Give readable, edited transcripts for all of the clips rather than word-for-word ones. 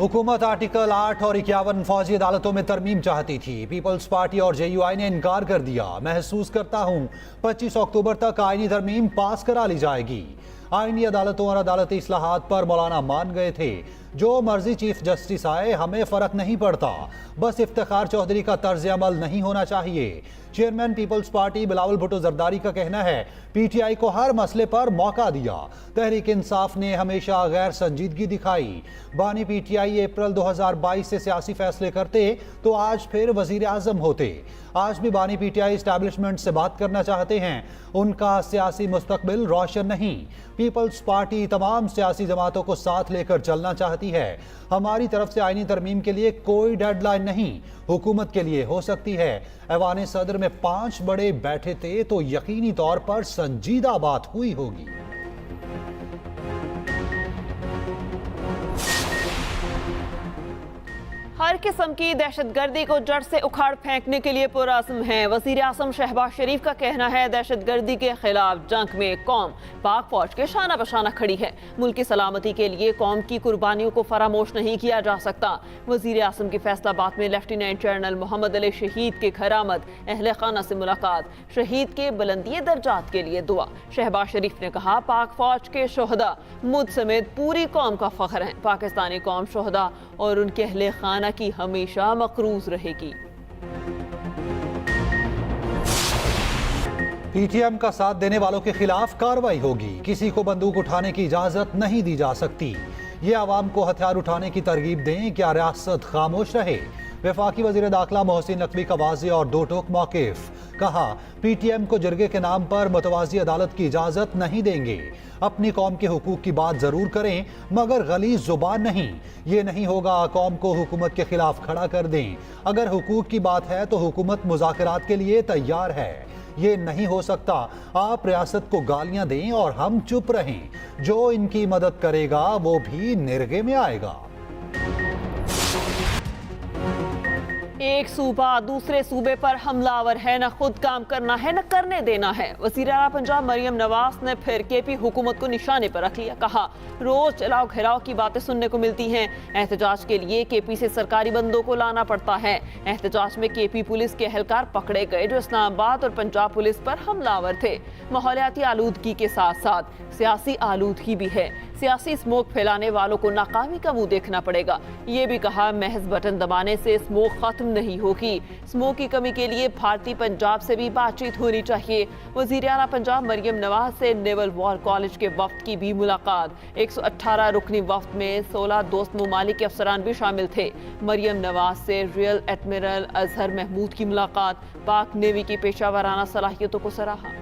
हुकूमत आर्टिकल 8 और 51 फौजी अदालतों में तरमीम चाहती थी। पीपल्स पार्टी और JUI ने इनकार कर दिया। महसूस करता हूं 25 अक्टूबर तक आईनी तरमीम पास करा ली जाएगी। आईनी अदालतों और अदालती इस्लाहात पर मौलाना मान गए थे, जो मर्जी चीफ जस्टिस आए हमें फर्क नहीं पड़ता, बस इफ्तिखार चौधरी का तर्ज अमल नहीं होना चाहिए। चेयरमैन पीपल्स पार्टी बिलावल भुट्टो जरदारी का कहना है, PTI को हर मसले पर मौका दिया। तहरीक इंसाफ ने हमेशा गैर संजीदगी दिखाई। बानी PTI अप्रैल 2022 से सियासी फैसले करते तो आज फिर वजीर आजम होते। आज भी बानी PTI एस्टैब्लिशमेंट से बात करना चाहते हैं, उनका सियासी मुस्तकबिल रोशन नहीं। पीपल्स पार्टी तमाम सियासी जमातों को साथ लेकर चलना चाहती है। हमारी तरफ से आईनी तरमीम के लिए कोई डेडलाइन नहीं, हुकूमत के लिए हो सकती है। ऐवान सदर में 5 बड़े बैठे थे तो यकीनी तौर पर संजीदा बात हुई होगी। हर किस्म की दहशतगर्दी को जड़ से उखाड़ फेंकने के लिए पुरअज़्म है। वज़ीर आज़म शहबाज शरीफ का कहना है, दहशतगर्दी के खिलाफ जंग में कौम पाक फौज के शाना बशाना खड़ी है। मुल्क की सलामती के लिए कौम की कुर्बानियों को फरामोश नहीं किया जा सकता। वज़ीर आज़म की फैसलाबाद में लेफ्टिनेंट जनरल मोहम्मद अली शहीद के घर आमद, अहले खाना से मुलाकात, शहीद के बुलंदी दर्जात के लिए दुआ। शहबाज शरीफ ने कहा, पाक फौज के शोहदा मुझ समेत पूरी कौम का फख्र है। पाकिस्तानी कौम शोहदा और उनके अहले खाना की हमेशा मकरूज रहेगी। PTM का साथ देने वालों के खिलाफ कार्रवाई होगी। किसी को बंदूक उठाने की इजाजत नहीं दी जा सकती। ये आवाम को हथियार उठाने की तरगीब दें, क्या रियासत खामोश रहे? वफाकी वजीर दाखिला मोहसिन नकवी का वाज़ेह और दो टोक मौक़िफ़। कहा, PTM को जरगे के नाम पर मुतवाज़ी अदालत की इजाज़त नहीं देंगे। अपनी कौम के हुकूक की बात ज़रूर करें, मगर गलीज़ ज़ुबान नहीं। ये नहीं होगा कौम को हुकूमत के खिलाफ खड़ा कर दें। अगर हुकूक की बात है तो हुकूमत मुज़ाकरात के लिए तैयार है। ये नहीं हो सकता आप रियासत को गालियां दें और हम चुप रहें। जो इनकी मदद करेगा वो भी निर्गे में आएगा। एक सूबा दूसरे सूबे पर हमलावर है, न खुद काम करना है न करने देना है। वज़ीर आला पंजाब मरियम नवाज ने फिर KP हुकूमत को निशाने पर रख लिया। कहा, रोज चलाओ घेराव की बातें सुनने को मिलती हैं। एहतजाज के लिए KP से सरकारी बंदों को लाना पड़ता है। एहतजाज में KP पुलिस के एहलकार पकड़े गए जो इस्लामाबाद और पंजाब पुलिस पर हमलावर थे। माहौलियाती आलूदगी के साथ साथ सियासी आलूदगी भी है। सियासी स्मोक फैलाने वालों को नाकामी का मुंह देखना पड़ेगा। ये भी कहा, महज बटन दबाने से स्मोक खत्म नहीं होगी। स्मोक की कमी के लिए भारतीय पंजाब से भी बातचीत होनी चाहिए। वज़ीर आला पंजाब मरियम नवाज से नेवल वॉर कॉलेज के वफ्द की भी मुलाकात। 118 रुकनी वफ्द में 16 दोस्त ममालिक के अफसरान भी शामिल थे। मरियम नवाज से रियल एडमिरल अजहर महमूद की मुलाकात। पाक नेवी की पेशा वराना सलाहियतों को सराहा।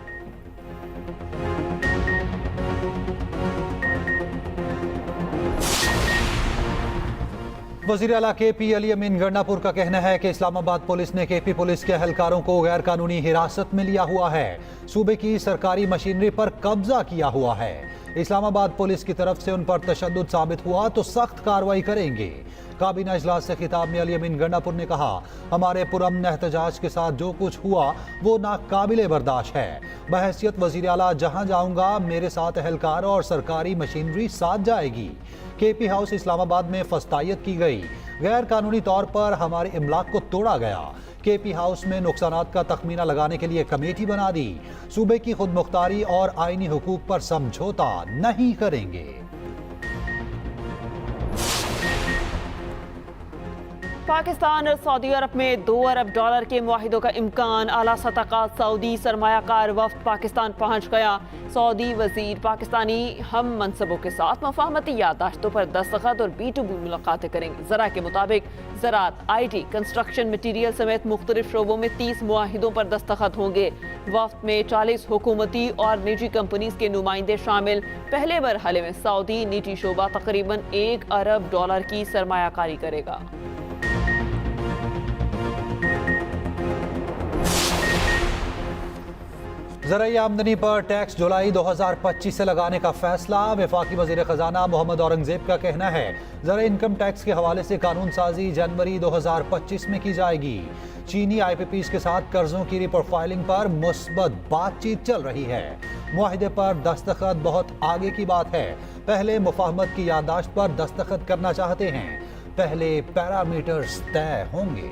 वज़ीर आला KP अली अमीन गंडापुर का कहना है कि इस्लामाबाद पुलिस ने KP पुलिस के एहलकारों को गैर कानूनी हिरासत में लिया हुआ है। सूबे की सरकारी मशीनरी पर कब्जा किया हुआ है। इस्लामाबाद पुलिस की तरफ से उन पर तशद्दुद साबित हुआ तो सख्त कार्रवाई करेंगे। काबीना इजलास से खिताब में अली अमीन गंडापुर ने कहा, हमारे पुरअमन एहतजाज के साथ जो कुछ हुआ वो नाकाबिले बर्दाश्त है। बहैसियत वज़ीर आला जहां जाऊंगा मेरे साथ एहलकार और सरकारी मशीनरी साथ जाएगी। KP हाउस इस्लामाबाद में फस्तायत की गई। गैर कानूनी तौर पर हमारे इमलाक को तोड़ा गया। KP हाउस में नुकसानात का तखमीना लगाने के लिए कमेटी बना दी। सूबे की खुद मुख्तारी और आईनी हुकूक पर समझौता नहीं करेंगे। पाकिस्तान और सऊदी अरब में $2 अरब के मुआहिदों का इम्कान। आला सतह का सऊदी सरमायाकार वफ्द पाकिस्तान पहुंच गया। सऊदी वजीर पाकिस्तानी हम मनसबों के साथ मफाहमती याददाश्तों पर दस्तखत और B2B मुलाकातें करेंगे। ज़रा के मुताबिक ज़राअत, IT, कंस्ट्रक्शन मटीरियल समेत मुख्तलिफ शोबों में 30 मुआहिदों पर दस्तखत होंगे। वफ्द में 40 हुकूमती और निजी कंपनीज के नुमाइंदे शामिल। पहले मरहले में सऊदी निजी शोबा तकरीबन $1 अरब की सरमायाकारी करेगा। ज़राई आमदनी पर टैक्स जुलाई 2025 से लगाने का फैसला। वफाकी वज़ीर ख़जाना मोहम्मद औरंगज़ेब का कहना है, ज़रा इनकम टैक्स के हवाले से कानून साजी जनवरी 2025 में की जाएगी। चीनी IPPs के साथ कर्जों की रिप्रोफाइलिंग पर मुस्बत बातचीत चल रही है। मुआहिदे पर दस्तखत बहुत आगे की बात है। पहले मुफाहमत की याददाश्त पर दस्तखत करना चाहते हैं। पहले पैरामीटर्स तय होंगे।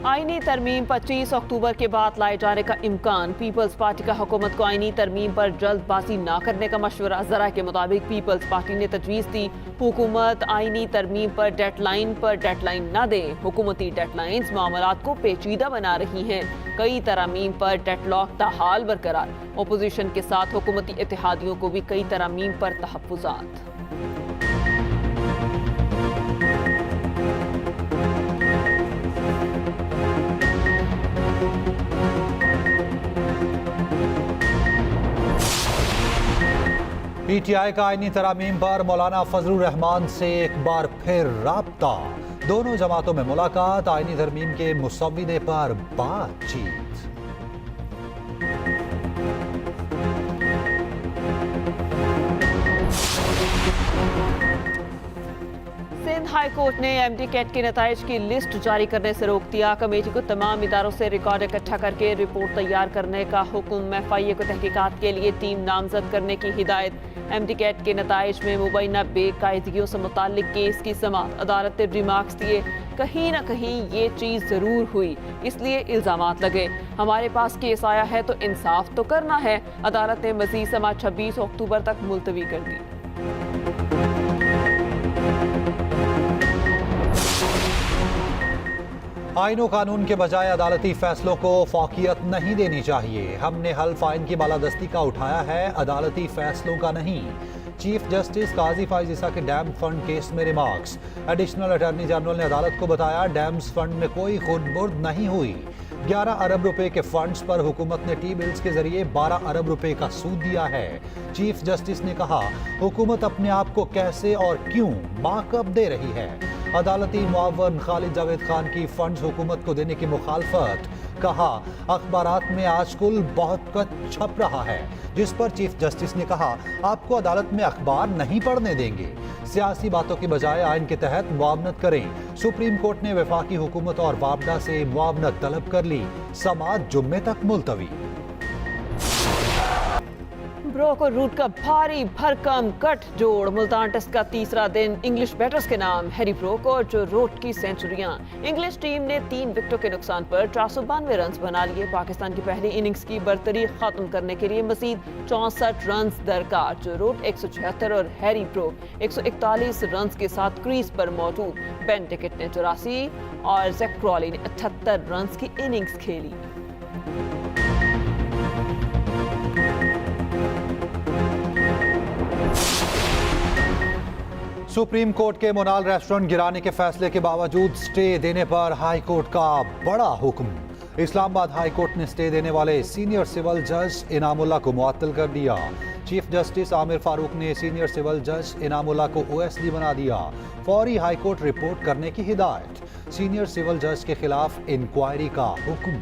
आईनी तरमीम 25 अक्टूबर के बाद लाए जाने का इम्कान। पीपल्स पार्टी का हुकूमत को आईनी तरमीम पर जल्दबाजी ना करने का मशवरा। जरा के मुताबिक पीपल्स पार्टी ने तजवीज़ दी हुकूमत आईनी तरमीम पर डेडलाइन ना दे। हुकूमती डेडलाइंस मामलात को पेचीदा बना रही हैं। कई तरामीम पर डेडलॉक ताहाल बरकरार। अपोजिशन के साथ हुकूमती इत्तेहादियों को भी कई तरामीम पर तहफ़्फ़ुज़ात। पीटीआई का आईनी तरामीम पर मौलाना फजलुर रहमान से एक बार फिर राब्ता। दोनों जमातों में मुलाकात, आईनी तरमीम के मुसव्विदे पर बातचीत। सिंध हाई कोर्ट ने एमडी कैट के नताइज की लिस्ट जारी करने से रोक दिया। कमेटी को तमाम इदारों से रिकॉर्ड इकट्ठा करके रिपोर्ट तैयार करने का हुक्म। एफआईए को तहकीकात के लिए टीम नामजद करने की हिदायत। एमडी कैट के नताइज में मुबैना बेकायदगियों से मुताल्लिक केस की समाअत। अदालत ने रिमार्क्स दिए, कहीं ना कहीं ये चीज़ ज़रूर हुई, इसलिए इल्ज़ामात लगे। हमारे पास केस आया है तो इंसाफ तो करना है। अदालत ने मज़ीद समाअत 26 अक्टूबर तक मुलतवी कर दी। आईनो कानून के बजाय अदालती फैसलों को फौकियत नहीं देनी चाहिए। हमने हल्फ आइन की बालादस्ती का उठाया है, अदालती फैसलों का नहीं। चीफ जस्टिस काजी फाइज ईसा के डैम फंड केस में रिमार्क्स। एडिशनल अटॉर्नी जनरल ने अदालत को बताया, डैम्स फंड में कोई खुर्द-बुर्द नहीं हुई। 11 अरब रुपए के फंड्स पर हुकूमत ने टी बिल्स के जरिए 12 अरब रुपए का सूद दिया है। चीफ जस्टिस ने कहा, हुकूमत अपने आप को कैसे और क्यों मार्कअप दे रही है। अदालती मुआवन खालिद जावेद खान की फंड्स हुकूमत को देने की मुखालफत। कहा, अखबारात में आजकल बहुत कुछ छप रहा है, जिस पर चीफ जस्टिस ने कहा, आपको अदालत में अखबार नहीं पढ़ने देंगे। सियासी बातों की बजाय आइन के तहत मुआवनत करें। सुप्रीम कोर्ट ने वफाकी हुकूमत और वापडा से मुआवनत तलब कर ली। समाअत जुम्मे तक मुलतवी। ब्रोक और रूट का भारी भरकम गठजोड़। मुल्तान टेस्ट का तीसरा दिन इंग्लिश बैटर्स के नाम। हैरी ब्रोक और जो रूट की सेंचुरियां। इंग्लिश टीम ने 3 विकेटों के नुकसान पर 492 रन बना लिए। पाकिस्तान की पहली इनिंग्स की बर्तरी खत्म करने के लिए मजीद 64 रन दरकार। जो रूट 176 और हैरी ब्रोक 141 रन के साथ क्रीज पर मौजूद। बेन टिकट ने 84 और जैक क्रॉली ने 78 रन की इनिंग्स खेली। सुप्रीम कोर्ट के मोनाल रेस्टोरेंट गिराने के फैसले के बावजूद स्टे देने पर हाई कोर्ट का बड़ा हुक्म। इस्लामाबाद हाई कोर्ट ने स्टे देने वाले सीनियर सिविल जज इनामुल्लाह को मुअत्तल कर दिया। चीफ जस्टिस आमिर फारूक ने सीनियर सिविल जज इनामुल्लाह को ओएसडी बना दिया। फौरी हाई कोर्ट रिपोर्ट करने की हिदायत। सीनियर सिविल जज के खिलाफ इंक्वायरी का हुक्म।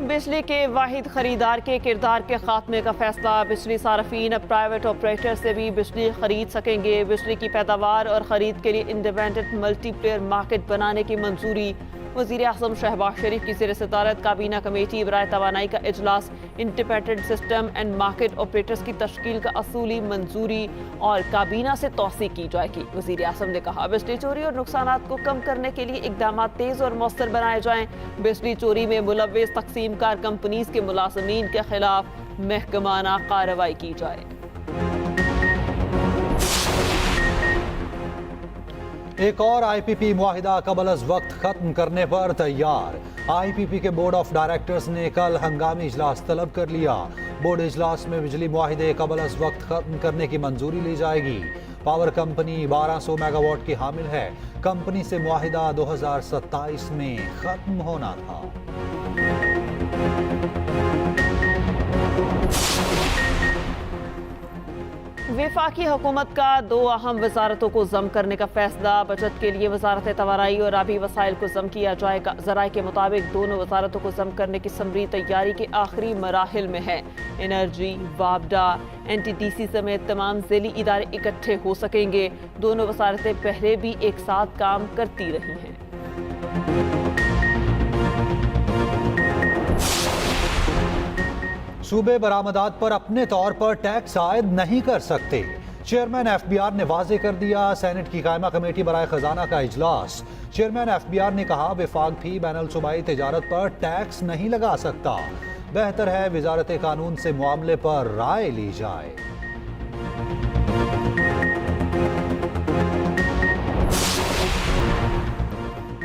बिजली के वाहिद खरीदार के किरदार के खात्मे का फैसला। बिजली सार्फिन अब प्राइवेट ऑपरेटर से भी बिजली खरीद सकेंगे। बिजली की पैदावार और खरीद के लिए इंडिपेंडेंट मल्टीप्लेयर मार्केट बनाने की मंजूरी। वज़ीर आज़म शहबाज शरीफ की ज़ेर सदारत काबीना कमेटी बराए तवानाई का इजलास। Independent system and market operators की तश्कील का असूली मंजूरी और काबीना से तौसी की जाएगी। वज़ीर आज़म ने कहा, बिजली चोरी और नुकसानात को कम करने के लिए इकदाम तेज़ और मौसर बनाए जाएं। बिजली चोरी में मुलव्विस तकसीमकार कंपनीज के मुलाजमीन के खिलाफ महकमाना कार्रवाई की जाए। एक और आईपीपी मुआहिदा कबल अज वक्त खत्म करने पर तैयार। आईपीपी के बोर्ड ऑफ डायरेक्टर्स ने कल हंगामी इजलास तलब कर लिया। बोर्ड इजलास में बिजली मुआहिदे कबल अज वक्त खत्म करने की मंजूरी ली जाएगी। पावर कंपनी 1200 मेगावाट की हामिल है। कंपनी से मुआहिदा 2027 में खत्म होना था। वफाकी हुकूमत का 2 अहम वजारतों को जम करने का फैसला। बचत के लिए वजारत तवानाई और आबी वसाइल को जम किया जाएगा। ज़राए के मुताबिक दोनों वजारतों को जम करने की समरी तैयारी के आखिरी मराहिल में है। एनर्जी, वापडा, NTDC समेत तमाम ज़ेली इदारे इकट्ठे हो सकेंगे। दोनों वजारतें पहले भी एक साथ काम करती रही हैं। सूबे बरामदात पर अपने तौर पर टैक्स आयद नहीं कर सकते। चेयरमैन एफबीआर ने वाजे कर दिया। सेनेट की कायमा कमेटी बराए खजाना का इजलास। चेयरमैन एफबीआर ने कहा विफाक भी बैनुल सूबाई तिजारत पर टैक्स नहीं लगा सकता। बेहतर है वजारत कानून से मामले पर राय ली जाए।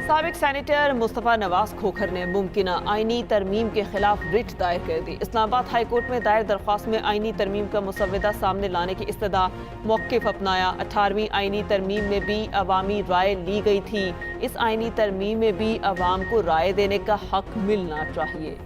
साबिक सेनेटर मुस्तफा नवाज खोखर ने मुमकिन आईनी तरमीम के खिलाफ रिट दायर कर दी। इस्लामाबाद हाई कोर्ट में दायर दरख्वास्त में आईनी तरमीम का मुसव्वदा सामने लाने की इस्तदा मौक़िफ़ अपनाया। 18वीं आईनी तरमीम में भी अवामी राय ली गई थी। इस आईनी तरमीम में भी अवाम को राय देने का हक मिलना चाहिए।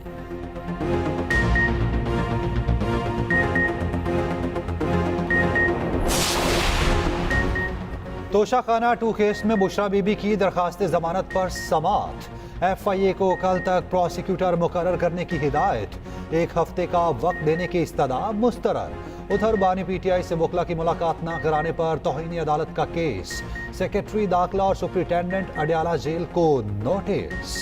तोशाखाना 2 केस में बुशरा बीबी की दरखास्त जमानत पर समाअत। FIA को कल तक प्रोसिक्यूटर मुकर्रर करने की हिदायत। 1 हफ्ते का वक्त देने की इस्तदा मुस्तरद। उधर बानी PTI से वकला की मुलाकात न कराने पर तौहीन अदालत का केस। सेक्रेटरी दाखिला और सुप्रिंटेंडेंट अडयाला जेल को नोटिस।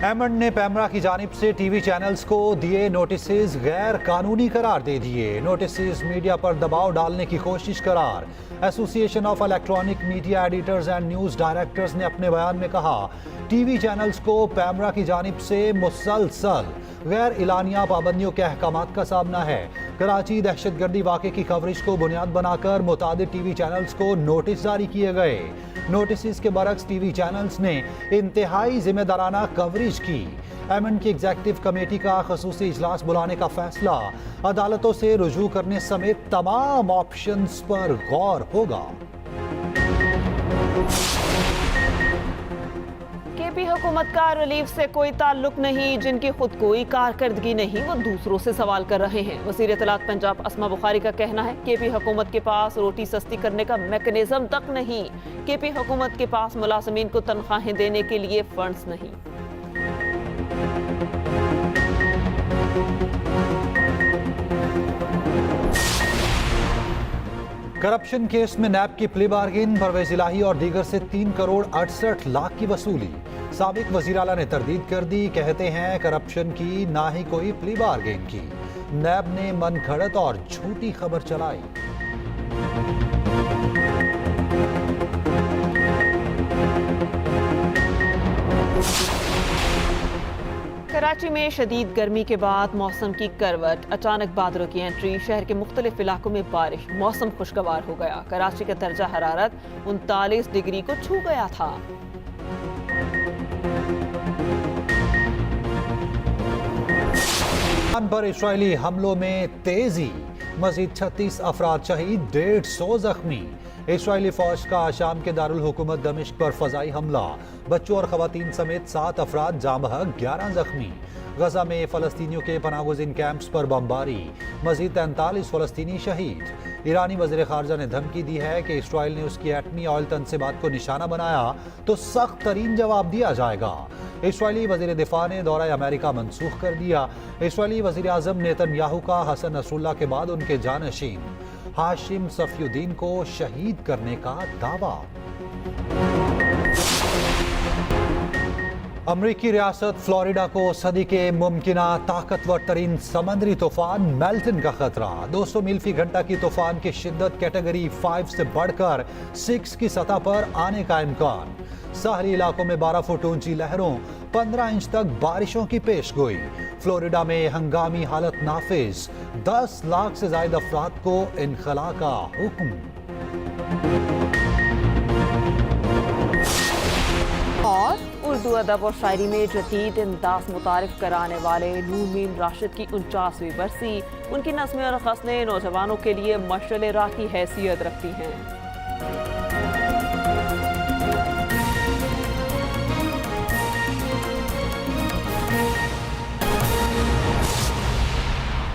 एमन ने पैमरा की जानिब से टीवी चैनल्स को दिए नोटिसेज गैर कानूनी करार दे दिए। नोटिसेज मीडिया पर दबाव डालने की कोशिश करार। Association of electronic media editors and news directors ने अपने बयान में कहा टीवी चैनल्स को पैमरा की जानिब से मुसलसल गैर इलानिया पाबंदियों के अहकामात का सामना है। कराची दहशतगर्दी वाक़े की कवरेज को बुनियाद बनाकर मुतादिद टीवी चैनल्स को नोटिस जारी किए गए। नोटिस के बरक्स टीवी चैनल्स ने इंतहाई जिम्मेदाराना कवरेज की। एमन की एग्जीक्यूटिव कमेटी का खसूसी इजलास बुलाने का फैसला। अदालतों से रुजू करने समेत तमाम ऑप्शंस पर गौर होगा। केपी हुकूमत का रिलीफ से कोई ताल्लुक नहीं। जिनकी खुद कोई कारकर्दगी नहीं वो दूसरों से सवाल कर रहे हैं। वज़ीर इत्तलात पंजाब अस्मा बुखारी का कहना है केपी हुकूमत के पास रोटी सस्ती करने का मैकेनिज्म तक नहीं। केपी हुकूमत के पास मुलाजमीन को तनख्वाहें देने के लिए फंड्स नहीं। करप्शन केस में नैब की प्ली बार्गेन। परवेज इलाही और दीगर से 3 करोड़ 68 लाख की वसूली। साबिक वज़ीर आला ने तरदीद कर दी। कहते हैं करप्शन की ना ही कोई प्ली बार्गेन की। नैब ने मन घड़त और झूठी खबर चलाई। कराची में शदीद गर्मी के बाद मौसम की करवट। अचानक बादलों की एंट्री। शहर के मुख्तलिफ इलाकों में बारिश। मौसम खुशगवार हो गया। कराची का दर्जा हरारत 39 डिग्री को छू गया था। ईरान पर इस्राएली हमलों में तेजी। मजीद 36 अफराद शहीद, 150 जख्मी। इस्राएली फौज का शाम के दारुल हुकूमत दमिश्क पर फजाई हमला। बच्चों और खवातीन समेत 7 अफराद जाँ बहक, 11 जख्मी। गजा में फलस्तीनियों के पनागुज़ीन कैंप्स पर बमबारी। मजीद 43 फलस्तीनी शहीद। ईरानी वज़ीर ख़ारजा ने धमकी दी है कि इसराइल ने उसकी एटमी ऑयल तनसीबात को निशाना बनाया तो सख्त तरीन जवाब दिया जाएगा। इसराइली वज़ीर दिफा ने दौरा अमेरिका मनसूख कर दिया। इसराइली वज़ीर आज़म नेतन्याहू का हसन नसरुल्लाह के बाद उनके जानशीन हाशिम सफीउद्दीन को शहीद करने का दावा। अमरीकी रियासत फ्लोरिडा को सदी के मुमकिना ताकतवर तरीन समंदरी तूफान मेल्टन का खतरा। 200 मील फी घंटा की तूफान की शिद्दत कैटेगरी 5 से बढ़कर 6 की सतह पर आने का इम्कान। साहली इलाकों में 12 फुट ऊंची लहरों, 15 इंच तक बारिशों की पेशगोई। फ्लोरिडा में हंगामी हालत नाफिज। 10 लाख से ज्यादा अफराद को इनखला का हुक्म। और उर्दू अदब और शायरी में जदीद अंदाज मुतारिफ कराने वाले नूर मीम राशिद की 49वीं बरसी। उनकी नज़्में और ग़ज़लें नौजवानों के लिए मशअल राह की हैसियत रखती हैं।